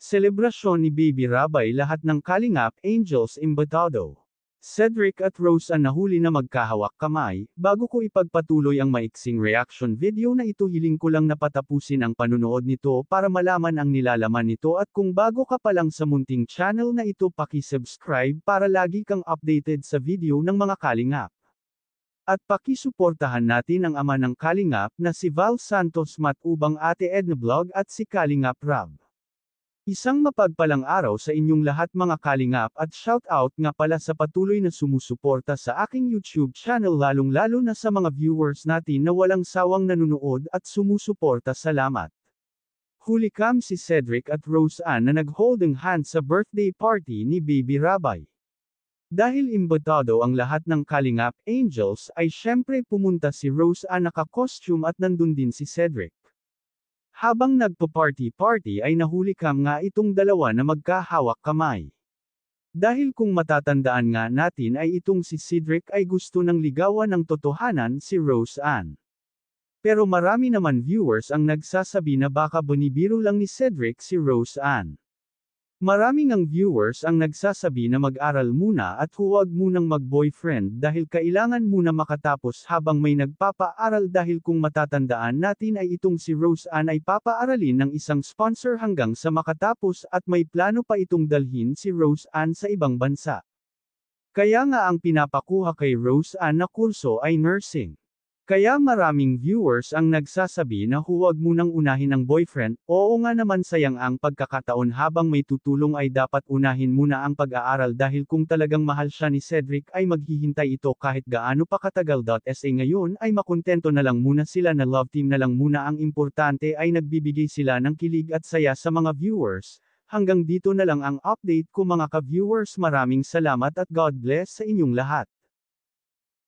Selebrasyon ni Baby Rabay lahat ng Kalingap Angels imbitado. Cedric at Rose ang nahuli na magkahawak kamay. Bago ko ipagpatuloy ang maiksing reaction video na ito, hiling ko lang na patapusin ang panunood nito para malaman ang nilalaman nito, at kung bago ka pa lang sa munting channel na ito, paki-subscribe para lagi kang updated sa video ng mga Kalingap. At pakisuportahan natin ang ama ng Kalingap na si Val Santos Matubang, Ate Edna Vlog at si Kalingap Rab. Isang mapagpalang araw sa inyong lahat mga Kalingap, at shoutout nga pala sa patuloy na sumusuporta sa aking YouTube channel, lalong-lalo na sa mga viewers natin na walang sawang nanunood at sumusuporta. Salamat. Huli kam si Cedric at Rose Ann na nag-holding hands sa birthday party ni Baby Rabay. Dahil imbitado ang lahat ng Kalingap Angels, ay syempre pumunta si Rose Ann naka-costume at nandun din si Cedric. Habang nagpa-party-party ay nahuli kam nga itong dalawa na magkahawak kamay. Dahil kung matatandaan nga natin ay itong si Cedric ay gusto ng ligawan ng totohanan si Rose Ann. Pero marami naman viewers ang nagsasabi na baka binibiro lang ni Cedric si Rose Ann. Maraming ang viewers ang nagsasabi na mag-aral muna at huwag munang mag-boyfriend dahil kailangan muna makatapos habang may nagpapaaral, dahil kung matatandaan natin ay itong si Rose Ann ay papaaralin ng isang sponsor hanggang sa makatapos, at may plano pa itong dalhin si Rose Ann sa ibang bansa. Kaya nga ang pinapakuha kay Rose Ann na kurso ay nursing. Kaya maraming viewers ang nagsasabi na huwag munang unahin ang boyfriend. Oo nga naman, sayang ang pagkakataon, habang may tutulong ay dapat unahin muna ang pag-aaral, dahil kung talagang mahal siya ni Cedric ay maghihintay ito kahit gaano pa katagal. Sa ngayon ay makontento na lang muna sila, na love team na lang muna ang importante, ay nagbibigay sila ng kilig at saya sa mga viewers. Hanggang dito na lang ang update ko mga ka-viewers, maraming salamat at God bless sa inyong lahat.